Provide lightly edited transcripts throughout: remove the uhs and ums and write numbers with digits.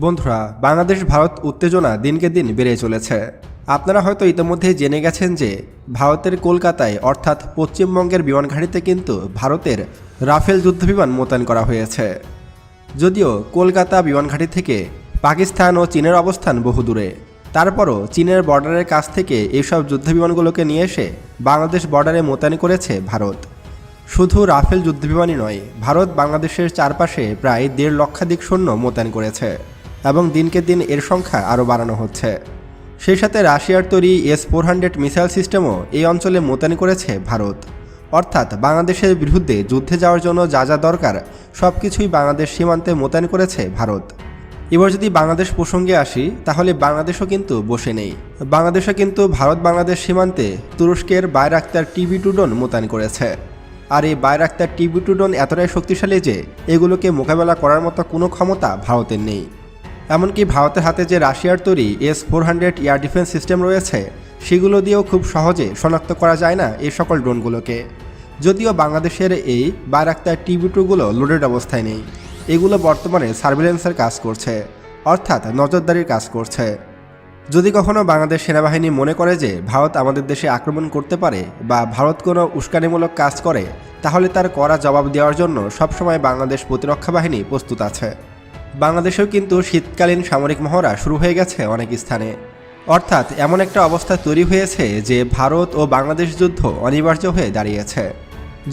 বন্ধুরা, বাংলাদেশ ভারত উত্তেজনা দিনকে দিন বেড়ে চলেছে। আপনারা হয়তো ইতিমধ্যে জেনে গেছেন যে ভারতের কলকাতায় অর্থাৎ পশ্চিমবঙ্গের বিমানঘাঁটিতে কিন্তু ভারতের রাফেল যুদ্ধবিমান মোতায়েন করা হয়েছে। যদিও কলকাতা বিমানঘাঁটি থেকে পাকিস্তান ও চীনের অবস্থান বহু দূরে, তারপরও চীনের বর্ডারের কাছ থেকে এইসব যুদ্ধবিমানগুলোকে নিয়ে এসে বাংলাদেশ বর্ডারে মোতায়েন করেছে ভারত। শুধু রাফেল যুদ্ধবিমানই নয়, ভারত বাংলাদেশের চারপাশে প্রায় 1.5 লক্ষাধিক সৈন্য মোতায়েন করেছে এবং দিনকে দিন এর সংখ্যা আরও বাড়ানো হচ্ছে। সেই সাথে রাশিয়ার তৈরি S-400 মিসাইল সিস্টেমও এই অঞ্চলে মোতায়েন করেছে ভারত। অর্থাৎ বাংলাদেশের বিরুদ্ধে যুদ্ধে যাওয়ার জন্য যা যা দরকার সব কিছুই বাংলাদেশ সীমান্তে মোতায়েন করেছে ভারত। এবার যদি বাংলাদেশ প্রসঙ্গে আসি, তাহলে বাংলাদেশও কিন্তু বসে নেই। বাংলাদেশও কিন্তু ভারত বাংলাদেশ সীমান্তে তুরস্কের বাইরাক্তার TB2 ড্রোন মোতায়েন করেছে। আর এই বাইরাক্তার TB2 ড্রোন এতটাই শক্তিশালী যে এগুলোকে মোকাবেলা করার মতো কোনো ক্ষমতা ভারতের নেই। এমনকি ভারতের হাতে যে রাশিয়ার তৈরি S-400 এয়ার ডিফেন্স সিস্টেম রয়েছে, সেগুলো দিয়েও খুব সহজে শনাক্ত করা যায় না এই সকল ড্রোনগুলোকে। যদিও বাংলাদেশের এই বাইরাক্তার TB2গুলো লোডেড অবস্থায় নেই, এগুলো বর্তমানে সার্ভিলেন্সের কাজ করছে, অর্থাৎ নজরদারির কাজ করছে। যদি কখনো বাংলাদেশ সেনাবাহিনী মনে করে যে ভারত আমাদের দেশে আক্রমণ করতে পারে বা ভারত কোনো উস্কানিমূলক কাজ করে, তাহলে তার কড়া জবাব দেওয়ার জন্য সবসময় বাংলাদেশ প্রতিরক্ষা বাহিনী প্রস্তুত আছে। বাংলাদেশেও কিন্তু শীতকালীন সামরিক মহড়া শুরু হয়ে গেছে অনেক স্থানে। অর্থাৎ এমন একটা অবস্থা তৈরি হয়েছে যে ভারত ও বাংলাদেশ যুদ্ধ অনিবার্য হয়ে দাঁড়িয়েছে।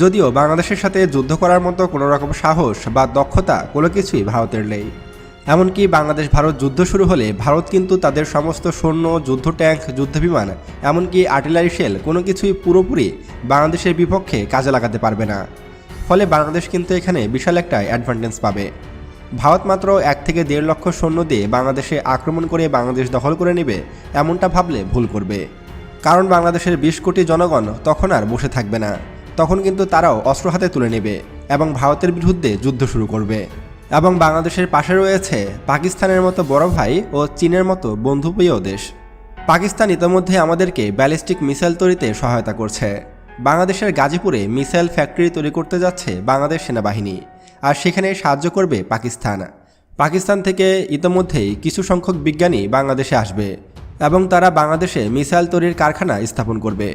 যদিও বাংলাদেশের সাথে যুদ্ধ করার মতো কোনো রকম সাহস বা দক্ষতা কোনো কিছুই ভারতের নেই। এমনকি বাংলাদেশ ভারত যুদ্ধ শুরু হলে ভারত কিন্তু তাদের সমস্ত সৈন্য, যুদ্ধ ট্যাঙ্ক, যুদ্ধবিমান, এমনকি আর্টিলারি শেল কোনো কিছুই পুরোপুরি বাংলাদেশের বিপক্ষে কাজে লাগাতে পারবে না। ফলে বাংলাদেশ কিন্তু এখানে বিশাল একটা অ্যাডভান্টেজ পাবে। ভারত মাত্র 1 থেকে 1.5 লক্ষ সৈন্য দিয়ে বাংলাদেশে আক্রমণ করে বাংলাদেশ দখল করে নেবে, এমনটা ভাবলে ভুল করবে। কারণ বাংলাদেশের 20 কোটি জনগণ তখন আর বসে থাকবে না। তখন কিন্তু তারাও অস্ত্র হাতে তুলে নেবে এবং ভারতের বিরুদ্ধে যুদ্ধ শুরু করবে। এবং বাংলাদেশের পাশে রয়েছে পাকিস্তানের মতো বড় ভাই ও চীনের মতো বন্ধুপ্রিয় দেশ। পাকিস্তান ইতিমধ্যে আমাদেরকে ব্যালিস্টিক মিসাইল তৈরিতে সহায়তা করছে। বাংলাদেশের গাজীপুরে মিসাইল ফ্যাক্টরি তৈরি করতে যাচ্ছে বাংলাদেশ সেনাবাহিনী, আর সেখানে সাহায্য করবে পাকিস্তান। পাকিস্তান থেকে ইতিমধ্যেই কিছু সংখ্যক বিজ্ঞানী বাংলাদেশে আসবে এবং তারা বাংলাদেশে মিসাইল তৈরির কারখানা স্থাপন করবে।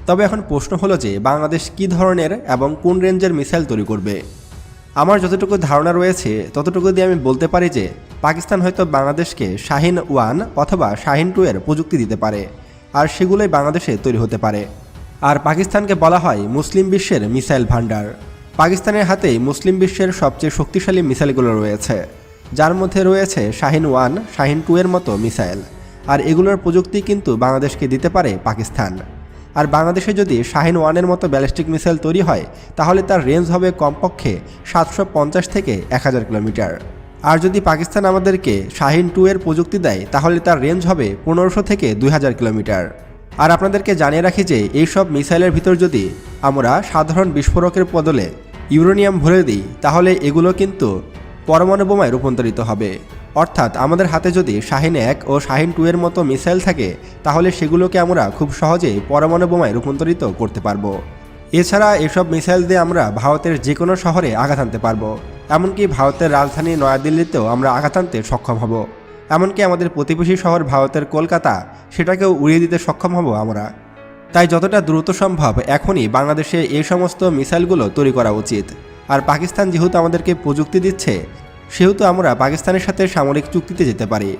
তবে এখন প্রশ্ন হলো যে বাংলাদেশ কী ধরনের এবং কোন রেঞ্জের মিসাইল তৈরি করবে। আমার যতটুকু ধারণা রয়েছে ততটুকু দিয়ে আমি বলতে পারি যে পাকিস্তান হয়তো বাংলাদেশকে শাহিন-1 অথবা শাহিন-2 এর প্রযুক্তি দিতে পারে, আর সেগুলোই বাংলাদেশে তৈরি হতে পারে। আর পাকিস্তানকে বলা হয় মুসলিম বিশ্বের মিসাইল ভান্ডার। পাকিস্তানের হাতেই মুসলিম বিশ্বের সবচেয়ে শক্তিশালী মিসাইলগুলো রয়েছে, যার মধ্যে রয়েছে শাহিন-1, শাহিন-2 এর মতো মিসাইল। আর এগুলোর প্রযুক্তি কিন্তু বাংলাদেশকে দিতে পারে পাকিস্তান। আর বাংলাদেশে যদি শাহিন-1 এর মতো ব্যালিস্টিক মিসাইল তৈরি হয়, তাহলে তার রেঞ্জ হবে কমপক্ষে 750 থেকে 1000 কিলোমিটার। আর যদি পাকিস্তান আমাদেরকে শাহিন-2 এর প্রযুক্তি দেয়, তাহলে তার রেঞ্জ হবে 1500 থেকে 2000 কিলোমিটার। আর আপনাদেরকে জানিয়ে রাখি যে এইসব মিসাইলের ভিতর যদি আমরা সাধারণ বিস্ফোরকের বদলে ইউরেনিয়াম ভরে দিই, তাহলে এগুলো কিন্তু পরমাণু বোমায় রূপান্তরিত হবে। অর্থাৎ আমাদের হাতে যদি শাহিন-1 ও শাহিন-2 এর মতো মিসাইল থাকে, তাহলে সেগুলোকে আমরা খুব সহজেই পরমাণু বোমায় রূপান্তরিত করতে পারবো। এছাড়া এসব মিসাইল দিয়ে আমরা ভারতের যে কোনো শহরে আঘাত আনতে পারবো। এমনকি ভারতের রাজধানী নয়াদিল্লিতেও আমরা আঘাত আনতে সক্ষম হব। এমনকি আমাদের প্রতিবেশী শহর ভারতের কলকাতা, সেটাকেও উড়িয়ে দিতে সক্ষম হব আমরা। তাই যতটা দ্রুত সম্ভব এখনই বাংলাদেশে এই সমস্ত মিসাইলগুলো তৈরি করা উচিত। আর পাকিস্তান যেহেতু আমাদেরকে প্রযুক্তি দিচ্ছে, সেহেতু আমরা পাকিস্তানের সাথে সামরিক চুক্তিতে যেতে পারি।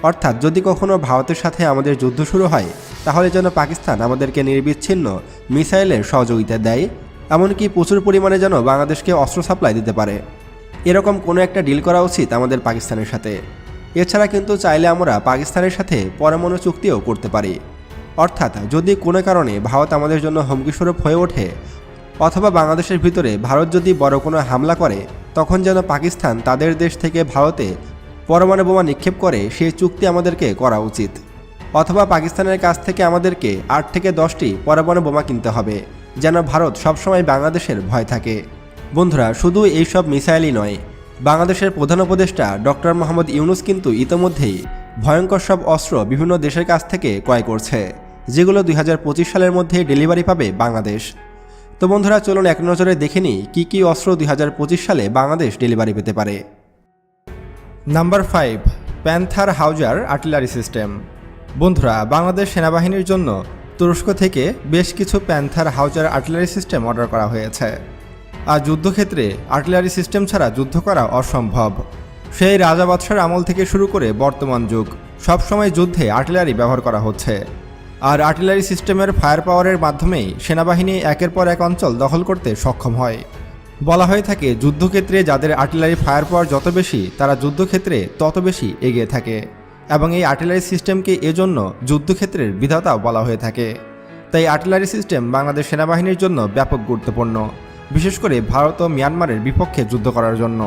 অর্থাৎ যদি কখনো ভারতের সাথে আমাদের যুদ্ধ শুরু হয়, তাহলে যেন পাকিস্তান আমাদেরকে নির্বিচ্ছিন্ন মিসাইলের সহযোগিতা দেয়, এমনকি প্রচুর পরিমাণে যেন বাংলাদেশকে অস্ত্র সাপ্লাই দিতে পারে। এরকম কোনো একটা ডিল করা উচিত আমাদের পাকিস্তানের সাথে। এছাড়া কিন্তু চাইলে আমরা পাকিস্তানের সাথে পরমাণু চুক্তিও করতে পারি। অর্থাৎ যদি কোনো কারণে ভারত আমাদের জন্য হুমকিস্বরূপ হয়ে ওঠে, অথবা বাংলাদেশের ভিতরে ভারত যদি বড় কোনো হামলা করে, তখন যেন পাকিস্তান তাদের দেশ থেকে ভারতে পরমাণু বোমা নিক্ষেপ করে, সেই চুক্তি আমাদেরকে করা উচিত। অথবা পাকিস্তানের কাছ থেকে আমাদেরকে 8 থেকে 10টি পরমাণু বোমা কিনতে হবে, যেন ভারত সবসময় বাংলাদেশের ভয় থাকে। বন্ধুরা, শুধু এইসব মিসাইলই নয়, বাংলাদেশের প্রধান উপদেষ্টা ডক্টর মোহাম্মদ ইউনূস কিন্তু ইতিমধ্যেই ভয়ঙ্কর সব অস্ত্র বিভিন্ন দেশের কাছ থেকে ক্রয় করছে, যেগুলো 2025 সালের মধ্যে ডেলিভারি পাবে বাংলাদেশ। তো বন্ধুরা, চলুন এক নজরে দেখে নিই কী কী অস্ত্র 2025 সালে বাংলাদেশ ডেলিভারি পেতে পারে। Number 5, panther হাউজার artillery system. বন্ধুরা, বাংলাদেশ সেনাবাহিনীর জন্য তুরস্ক থেকে বেশ কিছু প্যান্থার হাউজার আর্টিলারি সিস্টেম অর্ডার করা হয়েছে। আর যুদ্ধক্ষেত্রে আর্টিলারি সিস্টেম ছাড়া যুদ্ধ করা অসম্ভব। সেই রাজা বাদশার আমল থেকে শুরু করে বর্তমান যুগ সবসময় যুদ্ধে আর্টিলারি ব্যবহার করা হচ্ছে। আর আর্টিলারি সিস্টেমের ফায়ার পাওয়ারের মাধ্যমেই সেনাবাহিনী একের পর এক অঞ্চল দখল করতে সক্ষম হয়। বলা হয়ে থাকে যুদ্ধক্ষেত্রে যাদের আর্টিলারি ফায়ার পাওয়ার যত বেশি তারা যুদ্ধক্ষেত্রে তত বেশি এগিয়ে থাকে, এবং এই আর্টিলারি সিস্টেমকে এজন্য যুদ্ধক্ষেত্রের বিধাতাও বলা হয়ে থাকে। তাই আর্টিলারি সিস্টেম বাংলাদেশ সেনাবাহিনীর জন্য ব্যাপক গুরুত্বপূর্ণ, বিশেষ করে ভারত ও মিয়ানমারের বিপক্ষে যুদ্ধ করার জন্য।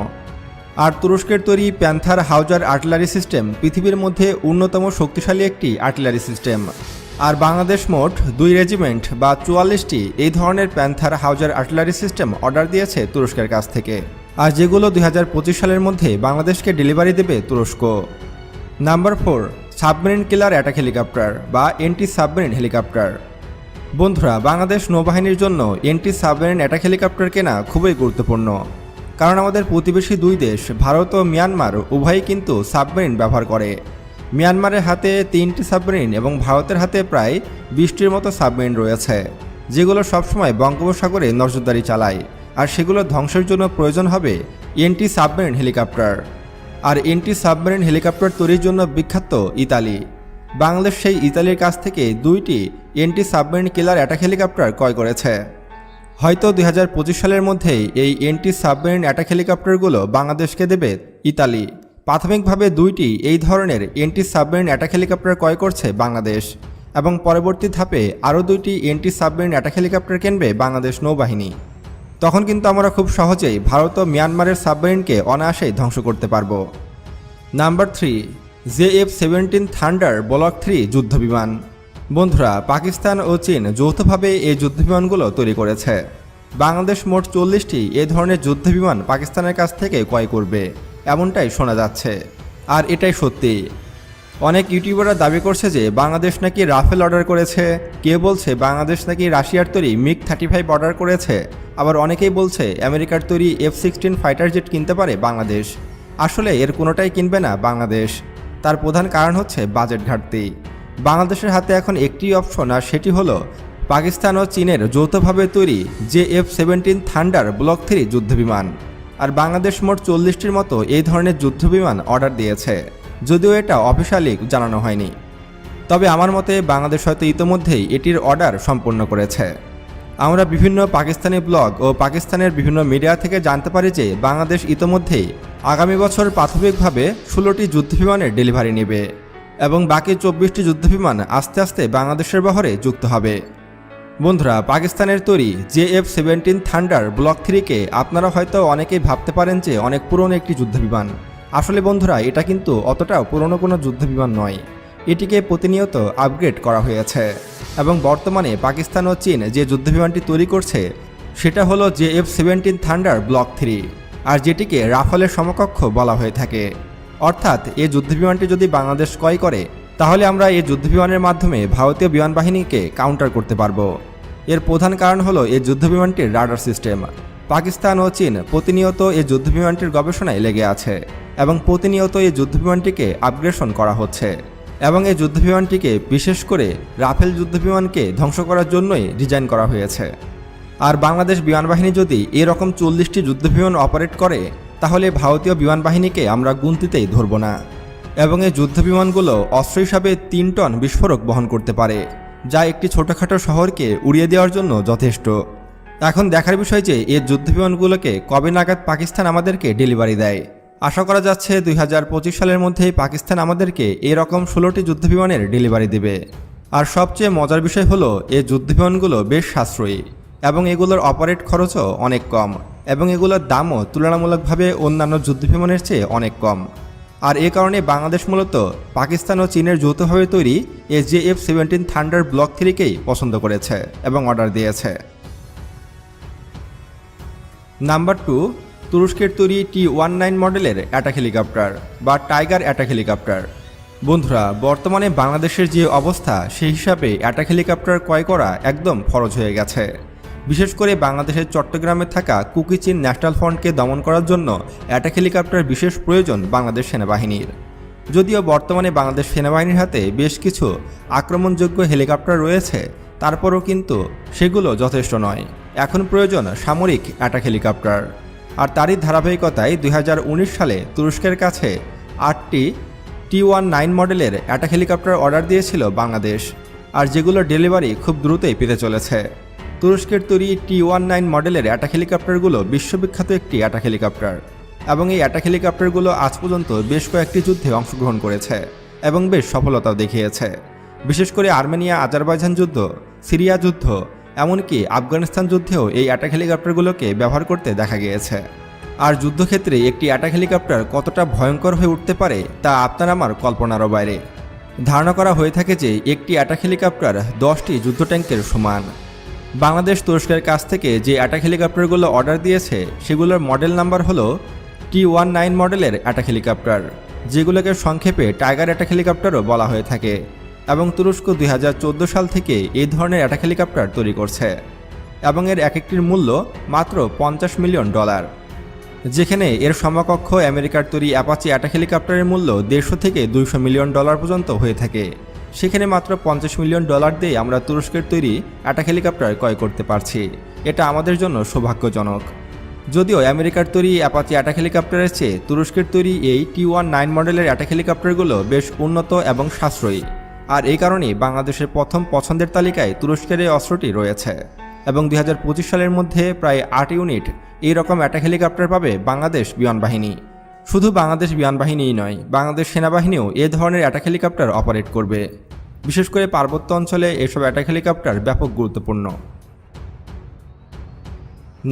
আর তুরস্কের তৈরি প্যান্থার হাউজার আর্টিলারি সিস্টেম পৃথিবীর মধ্যে অন্যতম শক্তিশালী একটি আর্টিলারি সিস্টেম। আর বাংলাদেশ মোট 2 রেজিমেন্ট বা 44টি এই ধরনের প্যান্থার হাউজার আর্টিলারি সিস্টেম অর্ডার দিয়েছে তুরস্কের কাছ থেকে, আর যেগুলো 2025 সালের মধ্যে বাংলাদেশকে ডেলিভারি দেবে তুরস্ক। নাম্বার 4, সাবমেরিন কিলার অ্যাটাক হেলিকপ্টার বা এন্টি সাবমেরিন হেলিকপ্টার। বন্ধুরা, বাংলাদেশ নৌবাহিনীর জন্য এন্টি সাবমেরিন অ্যাটাক হেলিকপ্টার কেনা খুবই গুরুত্বপূর্ণ, কারণ আমাদের প্রতিবেশী দুই দেশ ভারত ও মিয়ানমার উভয়ই কিন্তু সাবমেরিন ব্যবহার করে। মিয়ানমারের হাতে 3টি সাবমেরিন এবং ভারতের হাতে প্রায় 20টির মতো সাবমেরিন রয়েছে, যেগুলো সবসময় বঙ্গোপসাগরে নজরদারি চালায়। আর সেগুলো ধ্বংসের জন্য প্রয়োজন হবে এন্টি সাবমেরিন হেলিকপ্টার। আর এন্টি সাবমেরিন হেলিকপ্টার তৈরির জন্য বিখ্যাত ইতালি। বাংলাদেশ সেই ইতালির কাছ থেকে 2টি এন্টি সাবমেরিন কিলার অ্যাটাক হেলিকপ্টার ক্রয় করেছে। হয়তো 2025 সালের মধ্যেই এই এন্টি সাবমেরিন অ্যাটাক হেলিকপ্টারগুলো বাংলাদেশকে দেবে ইতালি। প্রাথমিকভাবে 2টি এই ধরনের এন্টি সাবমেরিন অ্যাটাক হেলিকপ্টার ক্রয় করছে বাংলাদেশ, এবং পরবর্তী ধাপে আরও 2টি এন্টি সাবমেরিন অ্যাটাক হেলিকপ্টার কিনবে বাংলাদেশ নৌবাহিনী। তখন কিন্তু আমরা খুব সহজেই ভারত ও মিয়ানমারের সাবমেরিনকে অনায়াসেই ধ্বংস করতে পারব। নাম্বার 3, JF-17 থান্ডার ব্লক 3 যুদ্ধবিমান। বন্ধুরা, পাকিস্তান ও চীন যৌথভাবে এই যুদ্ধবিমানগুলো তৈরি করেছে। বাংলাদেশ মোট 40টি এ ধরনের যুদ্ধবিমান পাকিস্তানের কাছ থেকে ক্রয় করবে, এমনটাই শোনা যাচ্ছে। আর এটাই সত্যি। অনেক ইউটিউবাররা দাবি করছে যে বাংলাদেশ নাকি রাফেল অর্ডার করেছে, কেউ বলছে বাংলাদেশ নাকি রাশিয়ার তৈরি MiG-35 অর্ডার করেছে, আবার অনেকেই বলছে আমেরিকার তৈরি F-16 ফাইটার জেট কিনতে পারে বাংলাদেশ। আসলে এর কোনোটাই কিনবে না বাংলাদেশ। তার প্রধান কারণ হচ্ছে বাজেট ঘাটতি। বাংলাদেশের হাতে এখন একটি অপশন, আর সেটি হলো পাকিস্তান ও চীনের যৌথভাবে তৈরি JF-17 থান্ডার ব্লক 3 যুদ্ধবিমান। আর বাংলাদেশ মোট 40টির মতো এই ধরনের যুদ্ধবিমান অর্ডার দিয়েছে, যদিও এটা অফিশিয়ালি জানানো হয়নি। তবে আমার মতে বাংলাদেশ হয়তো ইতোমধ্যেই এটির অর্ডার সম্পন্ন করেছে। আমরা বিভিন্ন পাকিস্তানি ব্লগ ও পাকিস্তানের বিভিন্ন মিডিয়া থেকে জানতে পারি যে বাংলাদেশ ইতোমধ্যেই আগামী বছর প্রাথমিকভাবে 16টি যুদ্ধবিমানের ডেলিভারি নেবে, এবং বাকি 24টি যুদ্ধবিমান আস্তে আস্তে বাংলাদেশের বহরে যুক্ত হবে। বন্ধুরা, পাকিস্তানের তৈরি JF-17 থান্ডার ব্লক 3কে আপনারা হয়তো অনেকেই ভাবতে পারেন যে অনেক পুরনো একটি যুদ্ধবিমান। আসলে বন্ধুরা, এটা কিন্তু অতটাও পুরনো কোনো যুদ্ধবিমান নয়। এটিকে প্রতিনিয়ত আপগ্রেড করা হয়েছে, এবং বর্তমানে পাকিস্তান ও চীন যে যুদ্ধবিমানটি তৈরি করছে সেটা হলো JF-17 থান্ডার ব্লক 3, আর যেটিকে রাফেলের সমকক্ষ বলা হয়ে থাকে। অর্থাৎ এই যুদ্ধবিমানটি যদি বাংলাদেশ ক্রয় করে, তাহলে আমরা এই যুদ্ধবিমানের মাধ্যমে ভারতীয় বিমান বাহিনীকে কাউন্টার করতে পারবো। এর প্রধান কারণ হলো এই যুদ্ধবিমানটির রাডার সিস্টেম। পাকিস্তান ও চীন প্রতিনিয়ত এই যুদ্ধবিমানটির গবেষণায় লেগে আছে, এবং প্রতিনিয়ত এই যুদ্ধবিমানটিকে আপগ্রেডেশন করা হচ্ছে, এবং এই যুদ্ধবিমানটিকে বিশেষ করে রাফেল যুদ্ধবিমানকে ধ্বংস করার জন্যই ডিজাইন করা হয়েছে। আর বাংলাদেশ বিমান বাহিনী যদি এরকম 40টি যুদ্ধবিমান অপারেট করে, তাহলে ভারতীয় বিমান বাহিনীকে আমরা গুনতিতেই ধরব না। এবং এই যুদ্ধবিমানগুলো অস্ত্র হিসাবে 3 টন বিস্ফোরক বহন করতে পারে, যা একটি ছোটোখাটো শহরকে উড়িয়ে দেওয়ার জন্য যথেষ্ট। এখন দেখার বিষয় যে এই যুদ্ধবিমানগুলোকে কবে নাগাদ পাকিস্তান আমাদেরকে ডেলিভারি দেয়। আশা করা যাচ্ছে 2025 সালের মধ্যেই পাকিস্তান আমাদেরকে এরকম 16টি যুদ্ধবিমানের ডেলিভারি দেবে। আর সবচেয়ে মজার বিষয় হলো এই যুদ্ধবিমানগুলো বেশ সাশ্রয়ী, এবং এগুলোর অপারেট খরচও অনেক কম, এবং এগুলোর দামও তুলনামূলকভাবে অন্যান্য যুদ্ধবিমানের চেয়ে অনেক কম। আর এ কারণে বাংলাদেশ মূলত পাকিস্তান ও চীনের যৌথভাবে তৈরি এই JF-17 থান্ডার ব্লক 3কেই পছন্দ করেছে এবং অর্ডার দিয়েছে। নাম্বার 2, তুরস্কের তৈরি T-19 মডেলের অ্যাটাক হেলিকপ্টার বা টাইগার অ্যাটাক হেলিকপ্টার। বন্ধুরা, বর্তমানে বাংলাদেশের যে অবস্থা সেই হিসাবে অ্যাটাক হেলিকপ্টার ক্রয় করা একদম ফরজ হয়ে গেছে। বিশেষ করে বাংলাদেশের চট্টগ্রামে থাকা কুকি-চিন ন্যাশনাল ফ্রন্টকে দমন করার জন্য অ্যাটাক হেলিকপ্টার বিশেষ প্রয়োজন বাংলাদেশ সেনাবাহিনীর। যদিও বর্তমানে বাংলাদেশ সেনাবাহিনীর হাতে বেশ কিছু আক্রমণযোগ্য হেলিকপ্টার রয়েছে, তারপরও কিন্তু সেগুলো যথেষ্ট নয়। এখন প্রয়োজন সামরিক অ্যাটাক হেলিকপ্টার। আর তারই ধারাবাহিকতায় 2019 সালে তুরস্কের কাছে 8টি T-19 মডেলের অ্যাটাক হেলিকপ্টার অর্ডার দিয়েছিল বাংলাদেশ, আর যেগুলোর ডেলিভারি খুব দ্রুতই পেতে চলেছে। তুরস্কের তৈরি T-19 মডেলের অ্যাটাক হেলিকপ্টারগুলো বিশ্ববিখ্যাত একটি অ্যাটাক হেলিকপ্টার, এবং এই অ্যাটাক হেলিকপ্টারগুলো আজ পর্যন্ত বেশ কয়েকটি যুদ্ধে অংশগ্রহণ করেছে এবং বেশ সফলতাও দেখিয়েছে। বিশেষ করে আর্মেনিয়া আজারবাইজান যুদ্ধ, সিরিয়া যুদ্ধ, এমনকি আফগানিস্তান যুদ্ধেও এই অ্যাটাক হেলিকপ্টারগুলোকে ব্যবহার করতে দেখা গিয়েছে। আর যুদ্ধক্ষেত্রে একটি অ্যাটাক হেলিকপ্টার কতটা ভয়ঙ্কর হয়ে উঠতে পারে তা আপনার আমার কল্পনারও বাইরে। ধারণা করা হয়ে থাকে যে একটি অ্যাটাক হেলিকপ্টার 10টি যুদ্ধ ট্যাঙ্কের সমান। বাংলাদেশ তুরস্কের কাছ থেকে যে অ্যাটাক হেলিকপ্টারগুলো অর্ডার দিয়েছে সেগুলোর মডেল নাম্বার হলো T-19 মডেলের অ্যাটাক হেলিকপ্টার, যেগুলোকে সংক্ষেপে টাইগার অ্যাটাক হেলিকপ্টারও বলা হয়ে থাকে। এবং তুরস্ক 2014 সাল থেকে এই ধরনের অ্যাটাক হেলিকপ্টার তৈরি করছে, এবং এর এক একটির মূল্য মাত্র $50 মিলিয়ন, যেখানে এর সমকক্ষ আমেরিকার তৈরি অ্যাপাচি অ্যাটাক হেলিকপ্টারের মূল্য $150 থেকে $200 মিলিয়ন পর্যন্ত হয়ে থাকে। সেখানে মাত্র $50 মিলিয়ন দিয়ে আমরা তুরস্কের তৈরি অ্যাটাক হেলিকপ্টার ক্রয় করতে পারছি। এটা আমাদের জন্য সৌভাগ্যজনক। যদিও আমেরিকার তৈরি অ্যাপাচি অ্যাটাক হেলিকপ্টারের চেয়ে তুরস্কের তৈরি এই T-19 মডেলের অ্যাটাক হেলিকপ্টারগুলো বেশ উন্নত এবং সাশ্রয়ী, আর এই কারণেই বাংলাদেশের প্রথম পছন্দের তালিকায় তুরস্কের এই অস্ত্রটি রয়েছে। এবং 2025 সালের মধ্যে প্রায় 8 ইউনিট এই রকম অ্যাটাক হেলিকপ্টার পাবে বাংলাদেশ বিমান বাহিনী। শুধু বাংলাদেশ বিমান বাহিনীই নয়, বাংলাদেশ সেনাবাহিনীও এ ধরনের অ্যাটাক হেলিকপ্টার অপারেট করবে। বিশেষ করে পার্বত্য অঞ্চলে এসব অ্যাটাক হেলিকপ্টার ব্যাপক গুরুত্বপূর্ণ।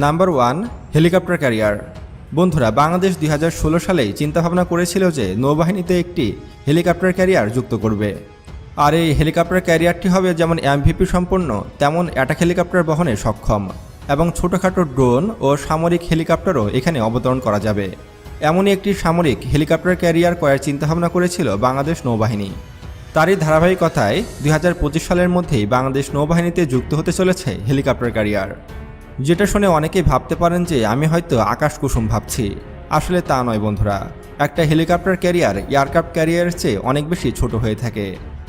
Number 1, helicopter carrier. বন্ধুরা, বাংলাদেশ 2016 সালেই চিন্তাভাবনা করেছিল যে নৌবাহিনীতে একটি হেলিকপ্টার ক্যারিয়ার যুক্ত করবে। আর এই হেলিকপ্টার ক্যারিয়ারটি হবে যেমন MVP সম্পন্ন তেমন অ্যাটাক হেলিকপ্টার বহনে সক্ষম, এবং ছোটোখাটো ড্রোন ও সামরিক হেলিকপ্টারও এখানে অবতরণ করা যাবে। এমনই একটি সামরিক হেলিকপ্টার ক্যারিয়ার করার চিন্তাভাবনা করেছিল বাংলাদেশ নৌবাহিনী। তারই ধারাবাহিকতায় 2025 সালের মধ্যেই বাংলাদেশ নৌবাহিনীতে যুক্ত হতে চলেছে হেলিকপ্টার ক্যারিয়ার। যেটা শুনে অনেকেই ভাবতে পারেন যে আমি হয়তো আকাশ কুসুম ভাবছি। আসলে তা নয় বন্ধুরা, একটা হেলিকপ্টার ক্যারিয়ার এয়ারক্রাফট ক্যারিয়ারের চেয়ে অনেক বেশি ছোট হয়ে থাকে।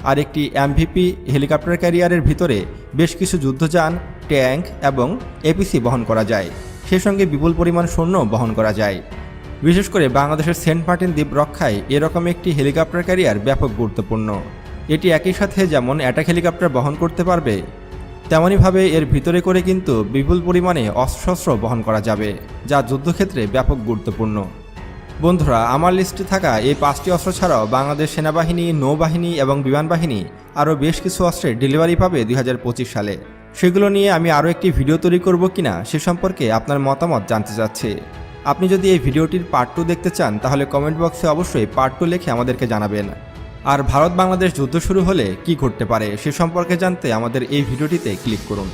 আর একটি MVP হেলিকপ্টার ক্যারিয়ারের ভিতরে বেশ কিছু যুদ্ধযান, ট্যাঙ্ক এবং APC বহন করা যায়, সেই সঙ্গে বিপুল পরিমাণ সৈন্য বহন করা যায়। বিশেষ করে বাংলাদেশের সেন্ট মার্টিন দ্বীপ রক্ষায় এরকম একটি হেলিকপ্টার ক্যারিয়ার ব্যাপক গুরুত্বপূর্ণ। এটি একই সাথে যেমন অ্যাটাক হেলিকপ্টার বহন করতে পারবে, তেমনইভাবে এর ভিতরে করে কিন্তু বিপুল পরিমাণে অস্ত্রশস্ত্র বহন করা যাবে, যা যুদ্ধক্ষেত্রে ব্যাপক গুরুত্বপূর্ণ। বন্ধুরা, আমার লিস্টে থাকা এই 5টি অস্ত্র ছাড়াও বাংলাদেশ সেনাবাহিনী, নৌবাহিনী এবং বিমান বাহিনী আরও বেশ কিছু অস্ত্রের ডেলিভারি পাবে 2025 সালে। সেগুলো নিয়ে আমি আরও একটি ভিডিও তৈরি করব কিনা সে সম্পর্কে আপনার মতামত জানতে চাচ্ছি। আপনি যদি এই ভিডিওটির পার্ট 2 দেখতে চান তাহলে কমেন্ট বক্সে অবশ্যই পার্ট 2 লিখে আমাদেরকে জানাবেন। আর ভারত বাংলাদেশ যুদ্ধ শুরু হলে কি ঘটতে পারে সে সম্পর্কে জানতে আমাদের এই ভিডিওটিতে ক্লিক করুন।